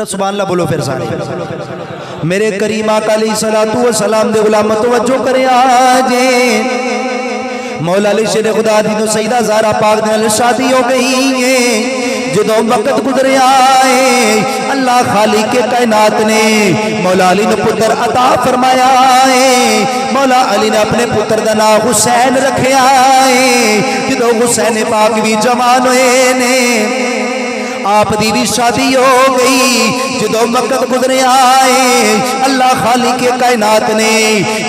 سبحان اللہ بولو پھر سارے میرے کریم آقا علیہ الصلوۃ والسلام دے غلام توجہ کرے آجے مولا علی شیر خدا دی تو سیدہ زہرا پاک دے شادی ہو گئی ہے جدوں وقت گزرے آئے اللہ خالق کے کائنات نے مولا علی نے پتر عطا فرمایا ہے مولا علی نے اپنے پتر دا نام حسین رکھیا ہے جدوں حسین پاک بھی جوان ہوئے نے آپ دی بھی شادی ہو گئی جدوں وقت گزرے آئے اللہ خالق کے کائنات نے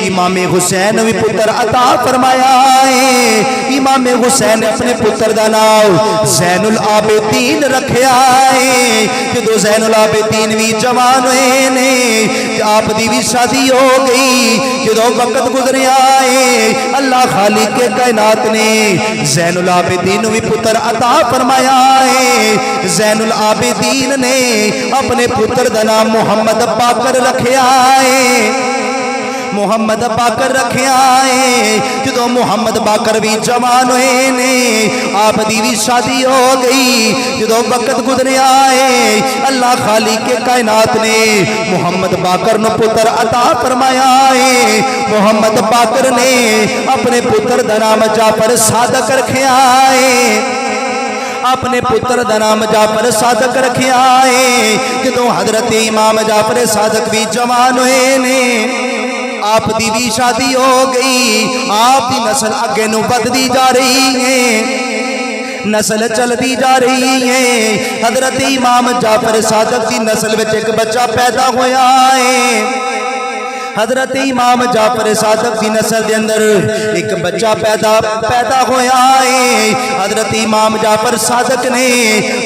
امام حسین بھی پتر عطا فرمایا ہے امام حسین نے اپنے پتر دا نام زین العابدین رکھیا ہے جدوں زین العابدین بھی جوان ہوئے نے آپ دی بھی شادی ہو گئی جدوں وقت گزرے آئے اللہ خالق کے کائنات نے زین العابدین بھی پتر عطا فرمایا ہے زین العابدین نے اپنے پتر دا نام محمد باقر رکھیا ہے محمد باقر رکھیا ہے جدوں محمد باقر بھی جوان ہوئے نے آپ دی بھی شادی ہو گئی جدوں وقت گزرے آئے اللہ خالق کے کائنات نے محمد باقر نو پتر عطا فرمایا ہے محمد باقر نے اپنے پتر دا نام جعفر صادق رکھیا ہے اپنے پتر دا نام جعفر صادق رکھیا ہے جدوں حضرت امام جعفر صادق بھی جوان ہوئے نے آپ دی بھی شادی ہو گئی آپ دی نسل اگے نو بددی جا رہی ہے نسل چلتی جا رہی ہے حضرت امام جعفر صادق دی نسل وچ ایک بچہ پیدا ہویا ہے حضرت امام جعفر صادق دی نسل دے اندر ایک بچہ پیدا ہویا ہے حضرت امام جعفر صادق نے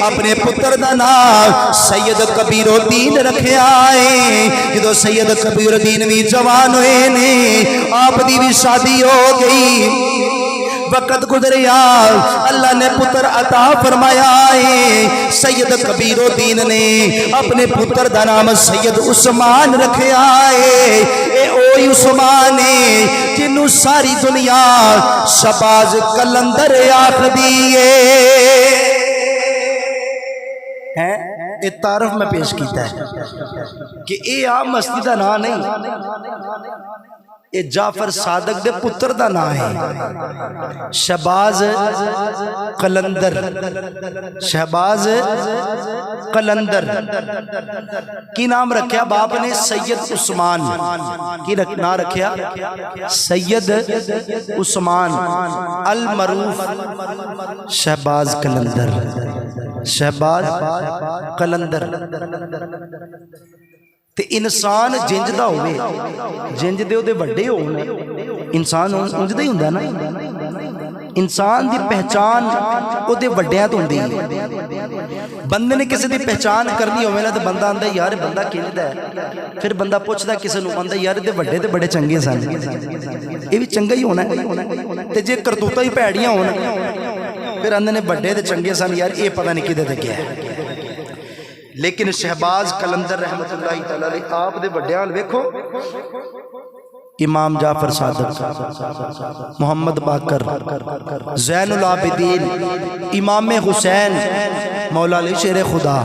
اپنے پتر دا نام سید کبیر الدین رکھیا ہے جدوں سید کبیر الدین بھی جوان ہوئے نے آپ دی بھی شادی ہو گئی وقت گزریا اللہ نے پتر عطا فرمایا ہے سید کبیر الدین نے اپنے پتر دا نام سید عثمان رکھیا ہے اے اوہی عثمان ہے جنوں ساری دنیا شہباز قلندر آکھدی ہے یہ تعارف میں پیش کیتا ہے کہ اے عام مستی دا نام نہیں یہ جعفر صادق دے پتر دا نام ہے شہباز قلندر شہباز قلندر کی نام رکھیا باپ نے سید عثمان کی نام رکھیا سید عثمان المعروف شہباز قلندر شہباز قلندر تے انسان جنج دا ہوئے جنج دے دے بڑے ہوئے انسان انج دا ہی ہوندا نا انسان دی پہچان او دے بڑیاں تو ہوندی بندے نے کسی دی پہچان کرنی ہوئے نا تے بندہ آندا یار بندہ کیندا ہے پھر بندہ پوچھدا کسی نو آندا یار دے بڑے تے بڑے چنگے سن یہ بھی چنگا ہی ہونا ہے تے جے کرتوتاں ہی بھڑیاں ہون پھر آندے نے بڑے تے چنگے سن یار اے پتہ نہیں کدے تے گیا ہے لیکن شہباز قلندر رحمت اللہ تعالی علیہ آپ دے بڑیاں ویکھو امام جعفر صادق محمد باقر زین العابدین امام حسین مولا علی شیر خدا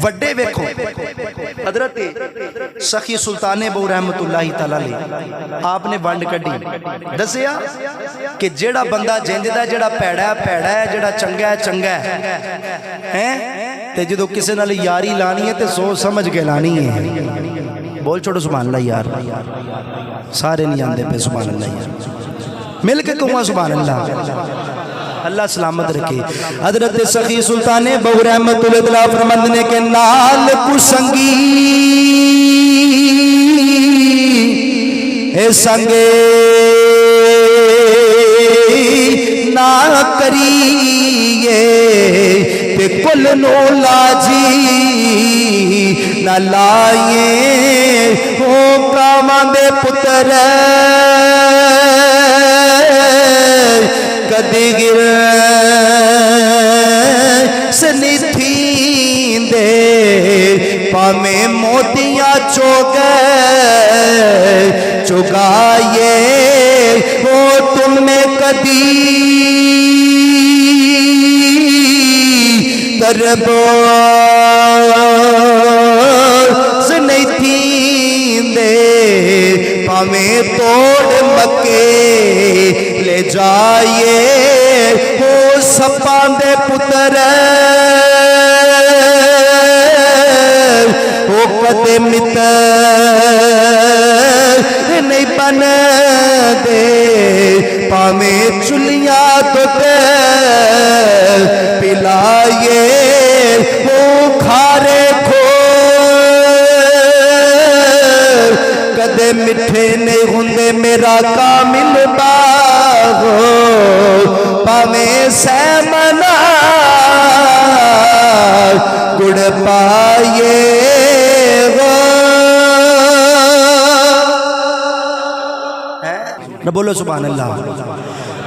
وڈے ویکھو حضرت سخی سلطان بہو رحمت اللہ تعالی علیہ آپ نے ونڈ کڈی دسیا کہ جیڑا بندہ جنج دا جیڑا پیڑا ہے جیڑا چنگا ہے تے جدوں کسے نال یاری لانی ہے تے سوچ سمجھ کے لانی ہے بول چھوڑو سبحان اللہ یار سارے نہیں آندے پہ سبحان اللہ یار مل کے کہوں سبحان اللہ اللہ سلامت رکھے حضرت سخی سلطان بہو رحمت اللہ فرمند نے کہ نال کسنگی اے سنگے نہ کریے تے کل نو لاجی نہ لائیے ہو کامان دے پتر کدی گر سنی تھین دے پامے موتیاں چوگے چگائیے ہو تم نے کدی तरबोस नहीं थी दे पावें तोड़ मके ले जाए वो सपां दे पुत्र वो कदे मित्र नहीं बन दे पावें चुलियां दुध पिलाए वो खारे खो कदे मिठे नहीं हुंदे मेरा कामिल बागो पावें सहमना गुड़ पाए न बोलो सुभान अल्लाह।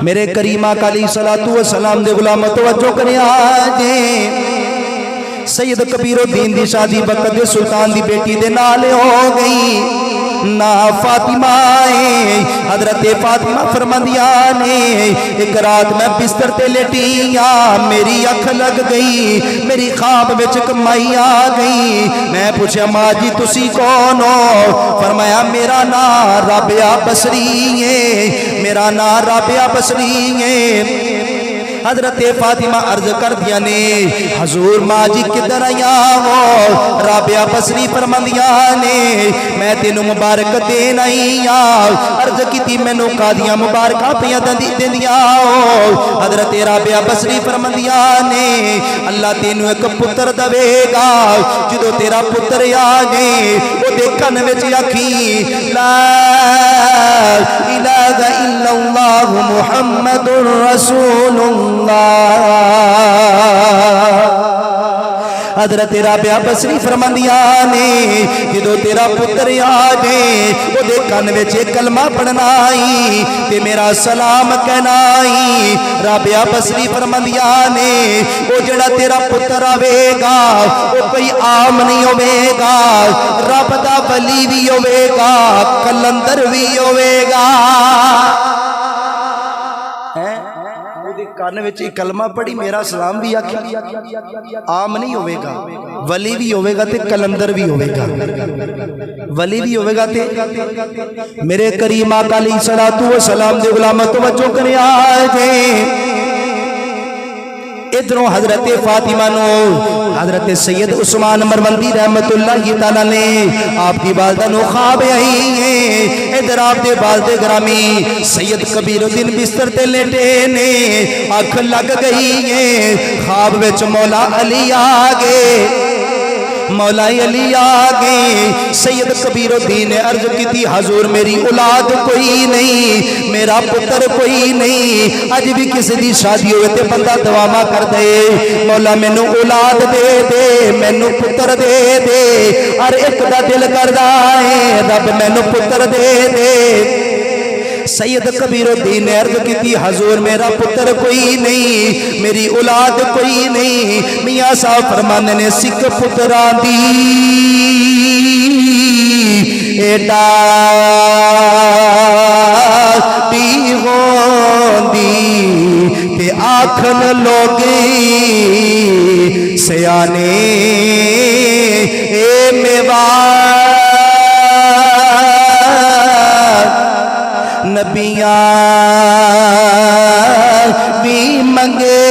मेरे करीम आका अलैहिस्सलातु वस्सलाम दे गुलाम तवज्जो करें आज सैयद कबीरुद्दीन दी शादी वक्त दे सुल्तान दी बेटी दे नाल हो गई ना फातिमा हजरत फातिमा फरमांदियां ने एक रात मैं बिस्तर ते लेटिया मेरी अख लग गई मेरी ख्वाब विच कमाई आ गई मैं पूछा माँ जी तुसी कौन हो फरमाया मेरा नाम राबिया बसरी है मेरा नाम राबिया बसरी है हजरत फातिमा अर्ज कर दिया ने हजूर माँ जी किधर आया हो राबिया बसरी फरमांदियां ने मैं तेनू मुबारक देन आई अर्ज की मैनू कादियां मुबारक पिया देंदियां हो हजरत राबिया बसरी फरमांदियां ने अल्लाह तेनू एक पुत्र देवेगा जो तेरा पुत्र आ गए ओदे कन विच आखी ला इलाहा इल्लल्लाह मुहम्मदुर रसूलुल्लाह हजरत राबिया बसरी फरमांदियां ने जो तेरा पुत्र आ जाए ओदे कन विच कलमा पढ़ना आई ते मेरा सलाम कहना आई राबिया बसरी फरमांदियां ने ओ जेड़ा तेरा पुत्र आवेगा ओ कोई आम नहीं होवेगा रब दा वली भी होवेगा कलंदर भी होवेगा कान विच कलमा पढ़ी मेरा सलाम भी आखी आम नहीं होवेगा वली भी होवेगा ते कलंदर भी होवेगा वली भी होवेगा ते मेरे करीम आका अलैहिस्सलातु वस्सलाम दे गुलाम तवज्जो करे आजे इधरों हजरत फातिमा नो हजरत सैयद उस्मान मरवंदी रहमतुल्लाहि तआला ने आपकी वालदा नो ख्वाब आई है इधर आप दे वालदे ग्रामी सैयद कबीरुद्दीन बिस्तर ते लेटे ने अख लग गई है ख्वाब विच मौला अली आ गए मौला अली आ गए सैयद कबीरुद्दीन ने अर्ज की हजूर मेरी औलाद कोई नहीं मेरा पुत्र कोई नहीं अज भी किसी की शादी हो ते बंदा दुआवां कर दे मौला मैनू औलाद दे दे मैनू पुत्र दे दे हर एक दा दिल करदा है रब मैनू पुत्र दे दे सैयद कबीरुद्दीन ने अर्ज की हजूर मेरा पुत्र कोई नहीं मेरी औलाद कोई नहीं मियां साहब फरमाने ने सिख पुत्रा दी एडा दी होंदी ते आखन लोगे सयाने ए मेवा नबियां भी मंगे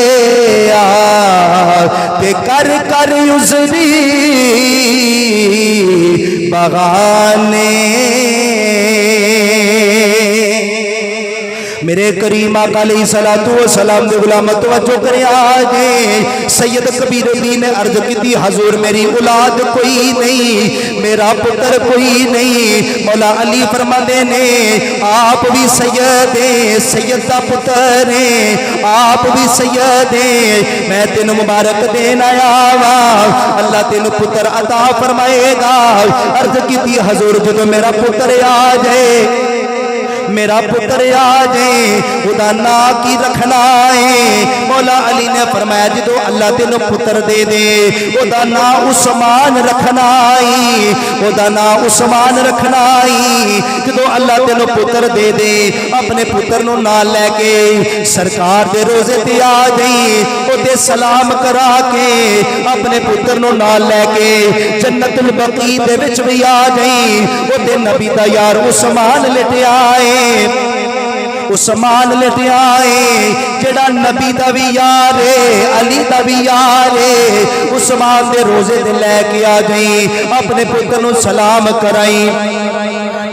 ते कर कर उसरी बगाने मेरे करीम आका अलैहिस्सलातु वस्सलाम दे गुलाम तवज्जो करे आजे सैयद कबीरुद्दीन ने अर्ज की हजूर मेरी औलाद कोई नहीं मेरा पुत्र कोई नहीं मौला अली फरमाते ने आप भी सैयद दा पुत्र है आप भी सैयद मैं तेन मुबारक देन आया वा अल्लाह तेन पुत्र अता फरमाएगा अर्ज की हजूर जो मेरा पुत्र आ जाए میرا پتر آ جائے خدا نا کی رکھنا ہے مولا علی نے فرمایا جدو اللہ تینوں پتر دے دے خدا نا عثمان رکھنا ہے خدا نا عثمان رکھنا ہے جدو اللہ تینوں پتر دے دے اپنے پتر نو نال لے کے سرکار دے روزے تے آ جائیں او تے سلام کرا کے اپنے پتر نو نال لے کے جنت البقیع دے وچ بھی آ جائیں او تے نبی دا یار عثمان لٹیا ہے عثمان لٹیا ہے جڑا نبی دا بھی یار ہے علی دا بھی یار ہے عثمان دے روزے تے لے کے آ جائیں اپنے پتر نو سلام کرائیں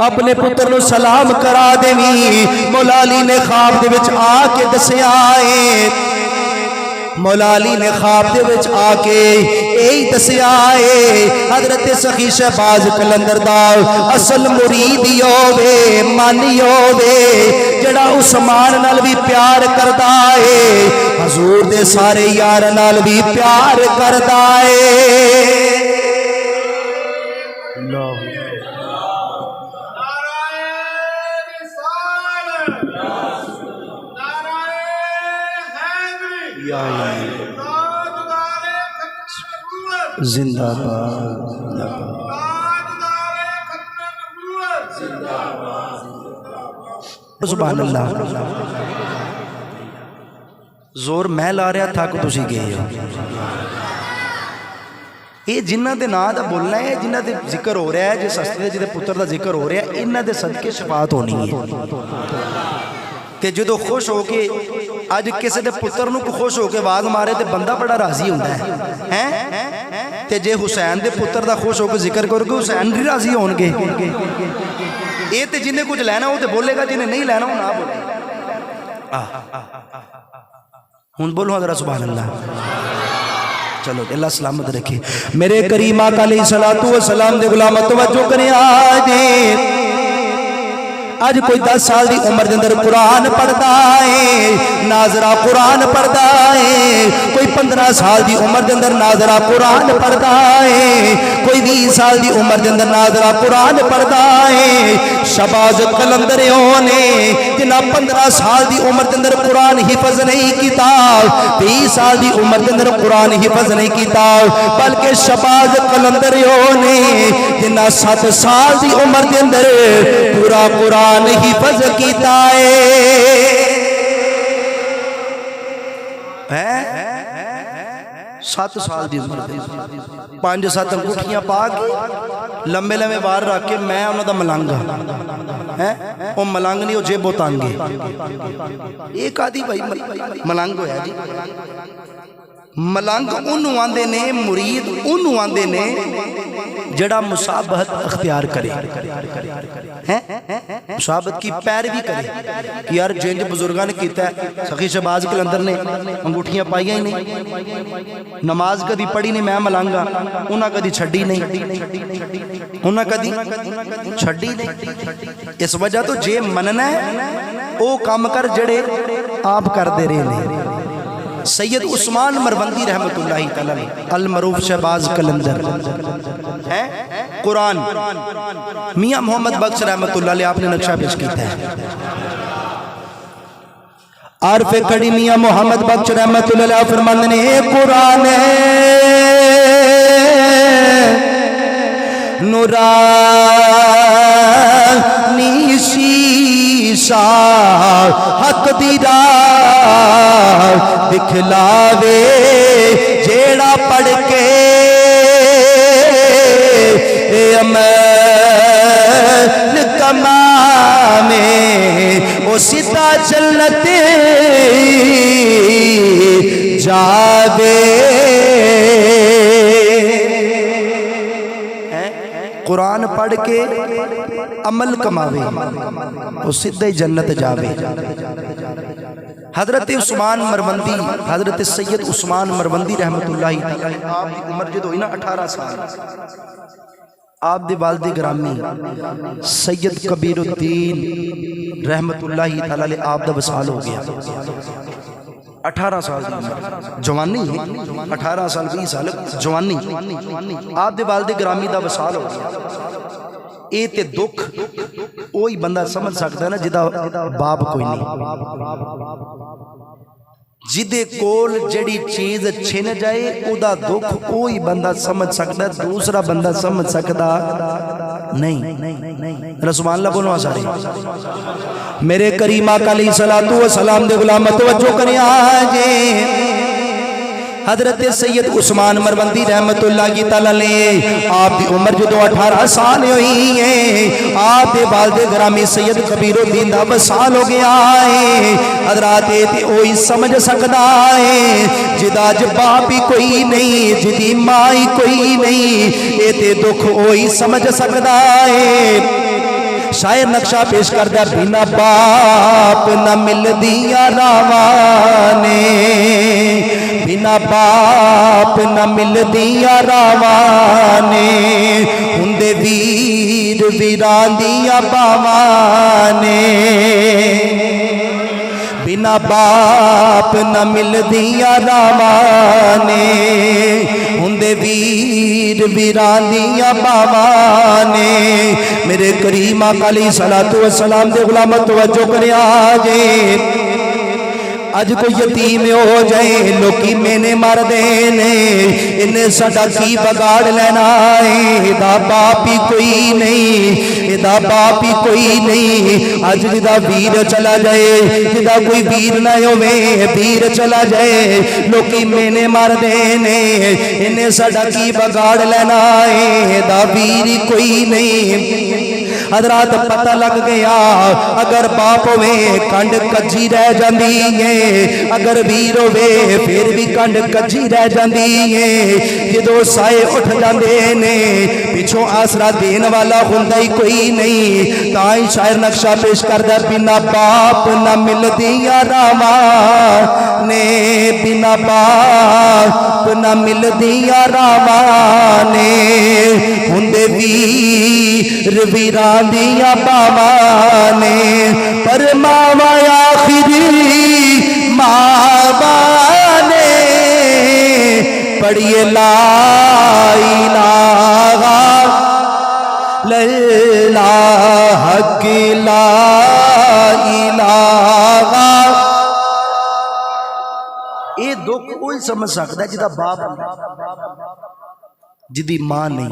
اپنے پتر نو سلام کرا دیویں مولا علی نے خواب دے وچ آ کے دسیا ہے مولا علی نے خواب دے وچ آ کے یہی دسیا ہے حضرت سخی شہباز قلندر دا اصل مرید ہووے مانی ہووے جڑا عثمان نال بھی پیار کردا ہے حضور دے سارے یار نال بھی پیار کردا ہے زندہ سبحان اللہ زور میں لا رہا تھا کہ تسی گئے ہو یہ جنہ دے نا دا بولنا ہے جنہ دے ذکر ہو رہا ہے جس ہستے جدے پتر دا ذکر ہو رہا ہے انہ دے صدقے شفاعت ہونی ہے تے جدو خوش ہو کے آج کسی دے پتر نو کو خوش ہو کے آواز مارے تے بندہ بڑا راضی ہوتا ہے تے جے حسین دے پتر دا خوش ہو کے ذکر کرو کہ حسین بھی راضی ہون گے یہ تے جنہیں کچھ لینا ہو تے بولے گا جنہیں نہیں لینا ہو نہ بولے ہون بولو حضرت سبحان اللہ چلو اللہ سلامت رکھے میرے کریم آقا علیہ السلام دے غلام توجہ کریں آج کوئی 10 سال دی عمر دے اندر قرآن پڑھتا ہے ناظرہ قرآن پڑھتا ہے کوئی 15 سال دی عمر دے اندر ناظرہ قرآن پڑھتا ہے کوئی 20 سال دی عمر دے اندر ناظرہ قرآن پڑھتا ہے شہباز قلندر ہونے جنہ 15 سال دی عمر دے اندر قرآن حفظ نہیں کیتا 20 سال دی عمر دے اندر قرآن حفظ نہیں کیتا بلکہ شہباز قلندر ہونے جنہ 7 سال دی عمر دے اندر پورا قرآن حفظ کیتا ہے 7 سال دی عمر 5-7 انگوٹھیاں پا کے لمبے لمبے بار رکھ کے میں انہوں دا ملانگا وہ ملانگ نہیں وہ جیبو تانگے ایک آدھی بھائی ملانگ ہویا جی ملانگ انہوں آندے نے مرید انہوں آندے نے جڑا مصابہت اختیار کرے مصابہت کی پیروی کرے کہ یار جنج بزرگاں نے کیتا ہے سخی شہباز قلندر نے انگوٹھیاں پائیاں ہی نہیں نماز کدی پڑھی نہیں میں ملانگا انہاں کدی چھڑی نہیں انہاں کدی چھڑی نہیں اس وجہ تو جے مننا ہے او کام کر جڑے آپ کر دے رہے ہیں سید عثمان مروندی رحمت اللہ تعالی المعروف شہباز قلندر قرآن میاں محمد بخش رحمت اللہ علیہ آپ نے نقشہ پیش کیتا ہے عارف کڑی میاں محمد بخش رحمت اللہ علیہ فرماندے نے قرآن نورانی شیشہ حق دی راہ دکھلاوے جیڑا پڑھ کے عمل کمامے وہ سیدھا جنت جاوے قرآن پڑھ کے عمل کماوے وہ سیدھے جنت جاوے حضرت عثمان مروندی حضرت سید عثمان مروندی رحمت اللہ تعالی آپ کی عمر جدو ہوئی نا 18 سال آپ دے والد گرامی سید کبیر الدین رحمت اللہ تعالی آپ دا وصال ہو گیا 18 سال جوانی 18 سال 20 سال جوانی آپ دے والد گرامی دا وصال ہو گیا ਇਹ ਤੇ ਦੁੱਖ ਉਹੀ ਬੰਦਾ ਸਮਝ ਸਕਦਾ ਨਾ ਜਿਹਦਾ ਬਾਪ ਕੋਈ ਨਹੀਂ, ਜਿਹਦੇ ਕੋਲ ਜਿਹੜੀ ਚੀਜ਼ ਛਿਨ ਜਾਏ ਉਹਦਾ ਦੁੱਖ ਉਹੀ ਬੰਦਾ ਸਮਝ ਸਕਦਾ, ਦੂਸਰਾ ਬੰਦਾ ਸਮਝ ਸਕਦਾ नहीं। रसूल अल्लाह बोलो सारे मेरे करीम आका अलैहिस्सलातु वस्सलाम दे गुलाम तवज्जो करें आजे हजरत सैयद उस्मान मरवंदी रहमतुल्लाह तआला अलैह आप दी उम्र जो 18 साल हुई है, आप दे वालिद ग्रामी सैयद कबीरुद्दीन दा वसाल हो गया है। हजरत ते ओही समझ सकदा है जिदा ज बाप ही कोई नहीं, जिदी मां ही कोई नहीं, ए ते दुख ओही समझ सकदा है। शायर नक्शा पेश करदा बिना बाप न मिलदियां रावाने, बिना बाप न मिलदियां रावाने, हुंदे वीर वीरां दियां बावाने, बिना बाप न मिलदियां रावाने, हुंदे वीर वीरां दियां बावाने। मेरे करीम आका अलैहिस्सलातु वस्सलाम दे गुलाम तवज्जो करिया जे अज कोई यतीम हो जाए लोकी मैंने मार देने, इन्हें साडा की बगाड़ लेना है, इदा बाप ही कोई नहीं, इदा बाप ही कोई नहीं। अज जिदा वीर चला जाए, जिदा कोई वीर ना होवे, वीर चला जाए लोकी मैंने मार देने, इन्हें साडा की बगाड़ लेना है, इदा वीर ही कोई नहीं। हजरात पता लग गया अगर बाप होवे कंड कच्ची रह जाती है, अगर वीर होवे फिर भी कंड कच्ची रह जाती है। जो साए उठ जाते ने पिछों आसरा देन वाला हुंदा ही कोई नहीं, ताई शायर नक्शा पेश करदा बिना बाप न मिलदियां रावाने, बिना बाप न मिलदियां रावाने, हुंदे वीर वीरां दियां बावाने, पर मावा आखिरी मावा ने पढ़िए ला इलाहा इल्लल्लाह की ला इलाहा। ये दुख कोई समझ सकता है जिदा बाप, जिदी मां नहीं,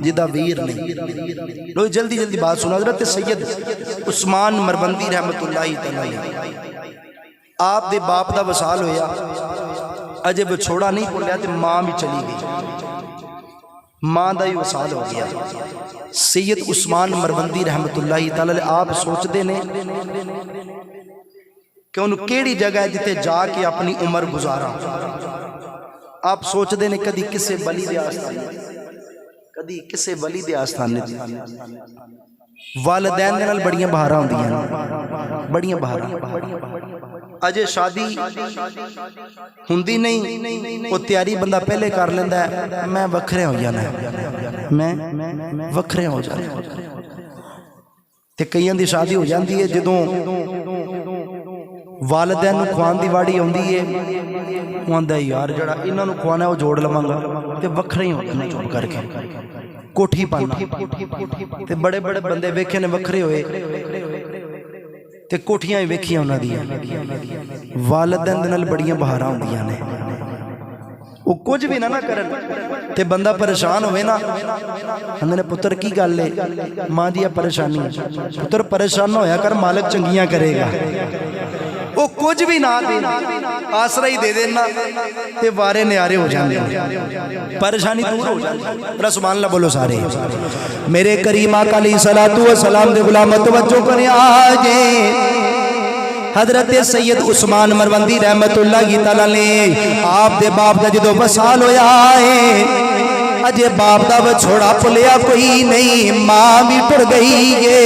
जिदा वीर नहीं। लो जल्दी जल्दी बात सुनो। हजरत सैयद उस्मान मरवंदी रहमतुल्लाह तआला आप दे बाप दा वसाल होया, अजे विछोड़ा नहीं भुलिया ते मां भी चली गई, मां दा ही वसाल हो गया। सैयद उस्मान मरवंदी रहमतुल्लाह तआला आप सोचते ने कि उन्होंने केड़ी जगह है जिथे जाके अपनी उम्र गुजारा। आप सोचते ने कदी किसे बली दे आस्थाने, कदी किसे वली दे आस्थाने वालिदैन दे नाल बड़ियां बहारां होंदियां ने, बड़ियां बहारां। अजे शादी हुंदी नहीं, वो तैयारी बंदा पहले कर लेंदा है, मैं वखरे हो जाना है, मैं वखरे हो जाना। ते कईयां दी शादी हो जाती है जदों वालिदैन नूं खुआउण दी वाड़ी आउंदी है, वो आंदा यार जड़ा इन्हां नूं खुआना है वो जोड़ लवांगा ते वखरे ही हो जाना चुप करके कोठी पाना। ते बड़े बड़े बंदे वेखे ने वखरे होए ते कोठियां ही वेखियां उन्हां दियां, वालिदैन दे नाल बड़ियां बहारां होंदियां ने। वो कुछ भी ना करन ते बंदा परेशान होवे ना, कहंदे ने पुत्र की गल है, मां दी परेशानी। पुत्र परेशान होया कर, मालिक चंगियां करेगा। वो कुछ भी ना दे, आसरा ही दे देना ते वारे न्यारे हो जाते, परेशानी दूर हो जाती। सुभान अल्लाह बोलो सारे। मेरे करीम आका अलैहिस्सलातु वस्सलाम दे गुलाम तवज्जो करें आजे हजरत सैयद उस्मान मरवंदी रहमतुल्लाह तआला अलैह आप दे बाप दा जदों वसाल होया है, अजे बाप दा विछोड़ा भुलिया कोई नहीं, मां भी टुर गई है,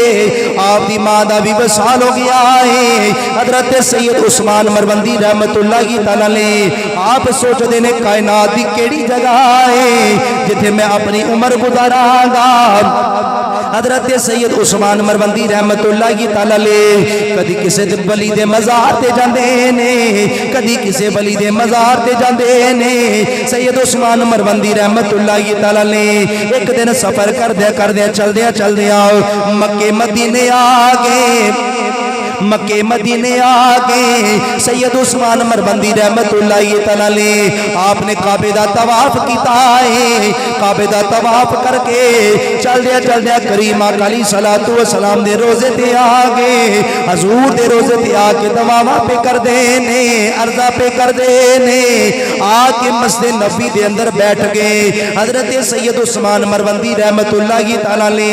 आप दी मां दा भी वसाल हो गया है। हजरत सैयद उस्मान मरवंदी रहमतुल्लाह तआला अलैह आप सोचते ने कायनात दी केड़ी जगह है जिथे मैं अपनी उम्र गुजारांगा। حضرت سید عثمان مربندی रहमतुल्लाह ताला ले कदी किसे वली दे मज़ार ते जांदे ने कदी किसे वली दे मज़ार ते जांदे ने सैयद उस्मान मरवंदी रहमतुल्लाह ताला ने एक दिन सफर करदे चलदे मक्के मदीने आ गए मक्के मदीने आ गए सैयद उस्मान मरबंदी रहमतुल्लाह ताला ले आपने काबे दा तवाफ कीता है काबे दा तवाफ करके चलदे करीम आका अलैहिस्सलातु वस्सलाम दे रोजे ते आ गए हजूर दे रोजे ते आके दवावा पे कर दे ने अर्जा पे कर दे ने आके मस्जिद नबी दे अंदर बैठ गए हजरत सैयद उस्मान मरबंदी रहमतुल्लाह ताला ले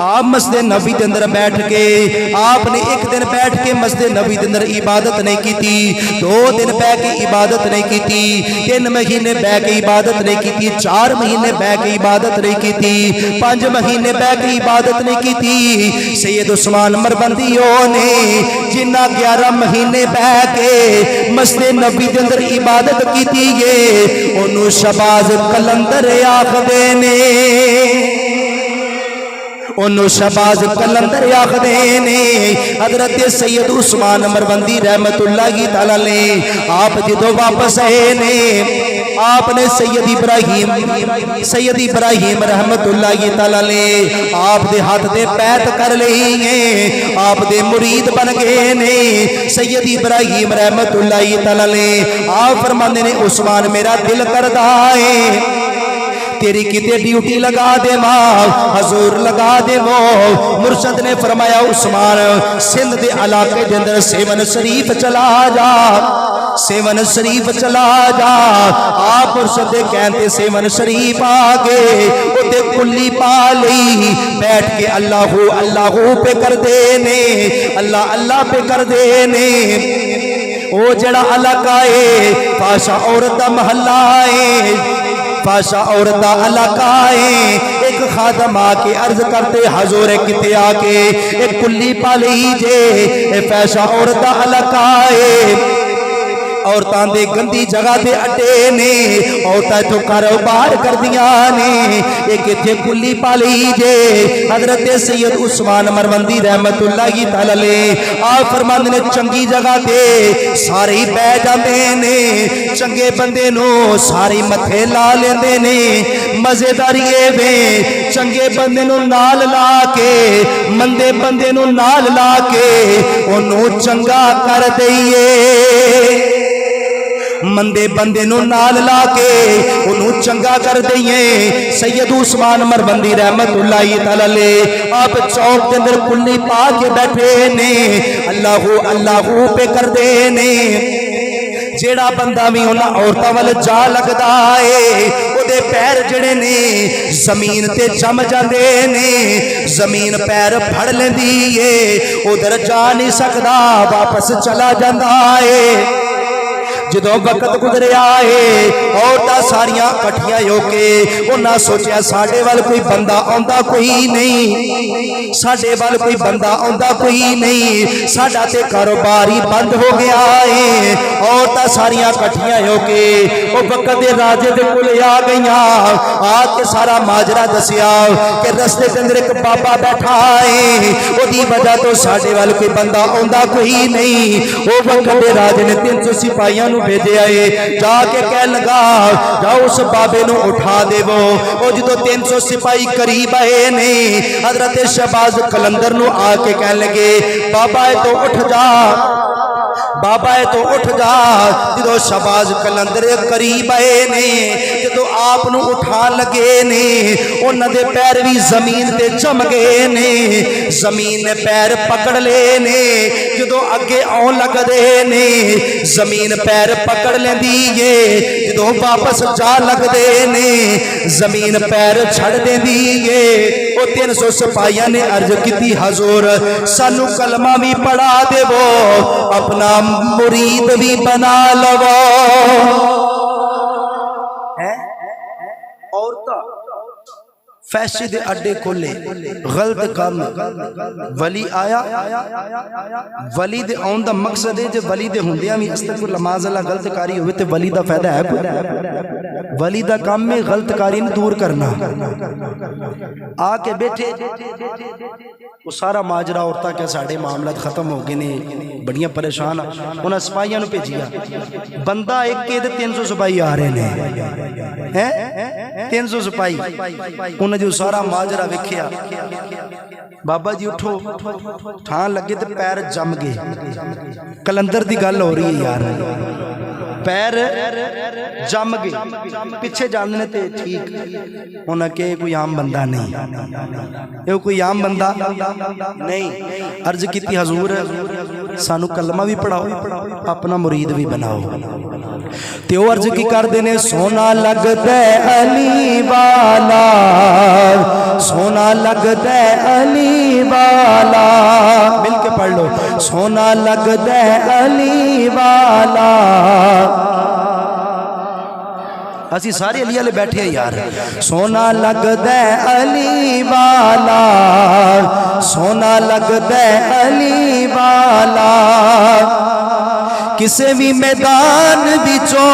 आप मस्जिद नबी के अंदर बैठ के आपने एक दिन बैठ के मस्जिद नबी के अंदर इबादत नहीं की थी 2 दिन बह के इबादत नहीं की थी 3 महीने बह के इबादत नहीं की थी 4 महीने बह के इबादत नहीं की थी 5 महीने बह के इबादत नहीं की थी सैयद उस्मान मरबंदियों ने जिन्ना 11 महीने बह के मस्जिद नबी के अंदर इबादत की थी ये उन्होंने शबाज कलंदर आखदे ने उन्होंने शबाज कलंदर आखदे ने हजरत सैयद उस्मान मरबंदी रहमतुल्लाह ताला ले आप जदों वापस आए ने आपने सैयद इब्राहिम रहमतुल्लाह ताला ले आप दे हाथ दे पैत कर लिए आप दे मुरीद बन गए ने सैयद इब्राहिम रहमतुल्लाह ताला ले आप फरमांदे ने उस्मान मेरा दिल करदा है तेरी किते ड्यूटी लगा दे हजूर लगा दे वो मुर्शद ने फरमाया उस्मान सिंध दे इलाके दे अंदर सेवन शरीफ चला जा सेवन शरीफ चला जा आप मुर्शद दे कहते सेवन शरीफ आ गए उते कुल्ली पा ली बैठ के अल्लाहू अल्लाहू पे कर दे ने अल्लाह अल्लाह पे कर दे ने ओ जड़ा इलाका है पाशा औरत दा महल्ला है फाशा औरत इलाका है एक खादम आके अर्ज करते हजूर किते आके एक कुल्ली पाली जे फैशा औरत इलाका है औरतां दे गंदी जगह दे अड्डे ने औरतां तो कारोबार कर दिया ने एक इत्थे कुल्ली पाली जे हजरत सैयद उस्मान मरवंदी रहमतुल्लाह ताला ले आप फरमांदे ने चंगी जगह ते सारे ही बह जाते ने चंगे बंदे नो सारे मथे ला लेंदे ने मजेदारी वे चंगे बंदे नो नाल ला के मंदे बंदे नो नाल ला के ओनू चंगा कर दईए मंदे बंदे नु नाल ला के उन्हों चंगा कर दईए सैयद उस्मान मरबंदी रहमतुल्लाह ताला ले आप चौक के अंदर कुल्ली पा के बैठे ने अल्लाहू अल्लाहू पे कर दे ने जेड़ा बंदा भी उन्हां औरतां वाल जा लगदा है ओदे पैर जड़े ने जमीन ते जम जांदे ने जमीन पैर फड़ लेंदी है उधर जा नहीं सकदा वापस चला जांदा है जदों वक्त गुजरिया है औरतां सारियां इकट्ठियां होके उन्हां सोचा साडे वाल कोई बंदा आउंदा कोई नहीं साडे वाल कोई बंदा आउंदा कोई नहीं साडा ते कारोबार ही बंद हो गया है औरतां सारियां इकट्ठियां होके ओ वक्त दे राजे दे कोल आ गईयां आके सारा माजरा दसिया कि रस्ते के अंदर एक बाबा बैठा है ओदी वजह तो साडे वाल कोई बंदा आउंदा कोई नहीं ओ वक्त दे राजे ने 300 सिपाहियां भेजे आए जाके कह लगा जाओ उस बाबे नु उठा देवो ओ जो 300 सिपाही करीब आए ने हजरत शहबाज कलंदर नु आके कह लगे बाबा तो उठ जा बाबा तो उठ जा जो शहबाज कलंदर करीब आए ने जो आप नु उठा लगे ने उन्हां दे पैर भी जमीन ते जम गए ने जमीन ने पैर पकड़ ले ने जो अगे आउण लगदे ने जमीन पैर पकड़ लेंदी है जो वापस जा लगदे ने जमीन पैर छड़ देंदी है ओ 300 सिपाहियां ने अर्ज की हजूर सानू कलमा भी पढ़ा देवो अपना मुरीद भी बना लवो है औरता फैशे दे अड्डे खोले गलत काम वली आया वली दे आउण दा मकसद है जे वली दे हुंदियां भी अस्तगफुर नमाज अल्लाह गलत कारी होवे ते वली दा फायदा है वली दा काम में गलत कारी दूर करना। आके बैठे वो सारा माजरा औरतां के साढ़े मामला खत्म हो गए ने, बड़ियां परेशान। उन्हें सिपाहियां भेजिया, बंदा एक के 300 सिपाही आ रहे ने हैं 300 सिपाही। उन्हें जो सारा माजरा वेखिया, बाबा जी उठो, ठान लगे तो पैर जम गए। कलंदर की गल हो रही है यार, पैर जम गए, पिछे जाने ते ठीक। उन्हें कहा कोई आम बंदा नहीं, ये कोई आम बंदा नहीं। अर्ज की हजूर सानू कलमा भी पढ़ाओ, अपना मुरीद भी बनाओ। ते वो अर्ज की करते ने, सोना लगता अली वाला, सोना लगता अली वाला। मिल के पढ़ लो, सोना लगता अली वाला। असी सारे अली वाले बैठे हैं यार। सोना लगता अली वाला, सोना लगता अली वाला। किसे भी मैदान बिचों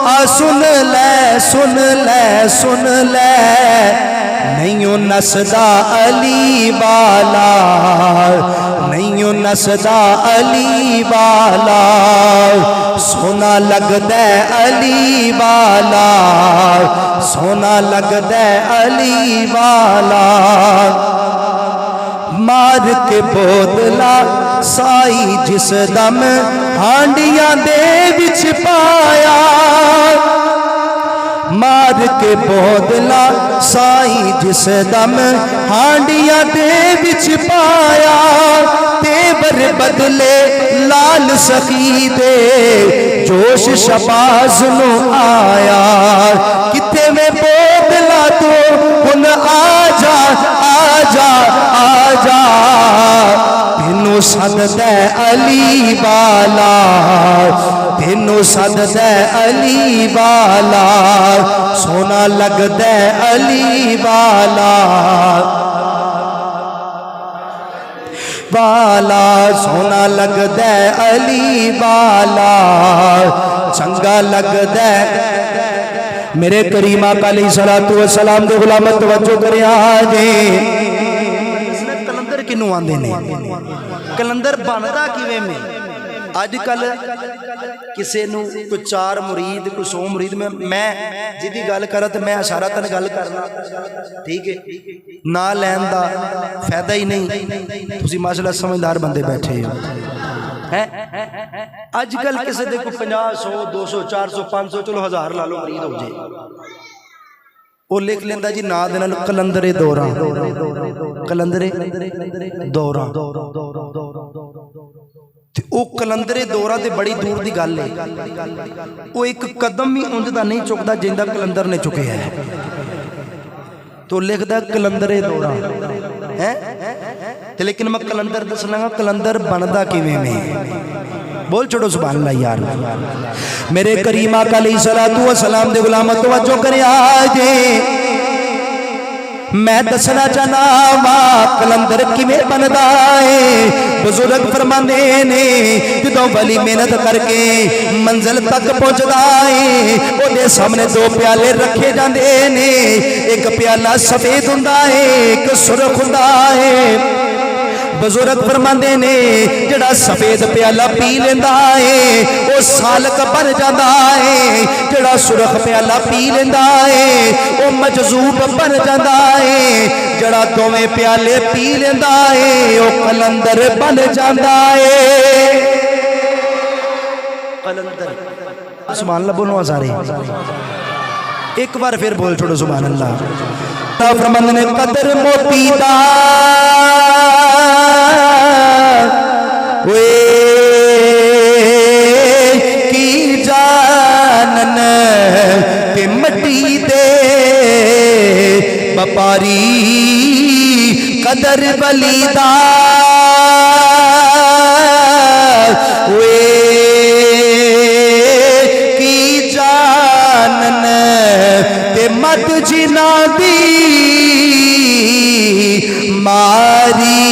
आ सुन ले, सुन ले, सुन ले, नहीं नसदा अली वाला, नहीं नसदा अली वाला। सोना लगदा अली वाला, सोना लगदा अली वाला। मार के बोतला साई जिस दम हांडियां दे विच पाया, मार के बोतला साई जिस दम हांडियां दे विच पाया। तेवर बदले लाल सखी दे जोश शबाज नु आया। किथे में बोतला तो हुन आजा, आजा, आजा, तेनू सददा अली वाला, तेनू सददा अली वाला। सोना लगदा अली वाला, वाला। सोना लगदा अली वाला, चंगा लगदा। मेरे करीम आका अलैहिस्सलातु वस्सलाम दे गुलाम तवज्जो करिया जे। कलंदर किनू आंदे ने, कलंदर बनदा किवें में? अजकल किसी नू कोई 4 मुरीद, कोई 100 मुरीद में मैं जिदी गल करा तो मैं इशारतन गल करना, ठीक है, ना लैन दा फायदा ही नहीं। तुसी माशाअल्लाह समझदार बंदे बैठे हो हैं। अजकल किसी दे कोई 50, 100, 200, 400, 500, चलो 1000 ला लो मुरीद हो जाए, वो लिख लेंदा जी ना दे नाल कलंदरे दौरा, कलंदरे दौरा। वो कलंदरे दौरा ते बड़ी दूर की गल है। वो एक कदम भी उंजदा नहीं चुकता जिंदा कलंदर ने चुके है। तो लिखदा कलंदरे दौरा है। लेकिन मैं कलंदर दसना, कलंदर बनदा किवें में? बोल छोड़ो सुभान अल्लाह यार। मेरे करीम आका अलैहिस्सलातु वस्सलाम दे गुलाम तवज्जो करे आजे। मैं दसना चाहना वा कलंदर किवें बनदा है। बुजुर्ग फरमांदे ने जदों वली मेहनत करके मंजिल तक पहुंचदा है, ओदे सामने 2 प्याले रखे जांदे ने। एक प्याला सफेद हुंदा है, एक सुरख हुंदा है। बुजुर्ग फरमांदे ने जड़ा सफेद प्याला पी लेंदा है वो सालक बन जाता है, जड़ा सुरख प्याला पी लेंदा है वो मजजूब बन जाता है, जड़ा दोवें प्याले पी लेंदा है वो कलंदर बन जाता है। कलंदर सुभान अल्लाह बोलो सारे एक बार फिर बोल छोड़ो सुभान अल्लाह। फरमांदे ने कदर मोती दा वे की जानन ते मट्टी दे व्यापारी कदर बलीदा वे की जानन ते मत जिना दी मारी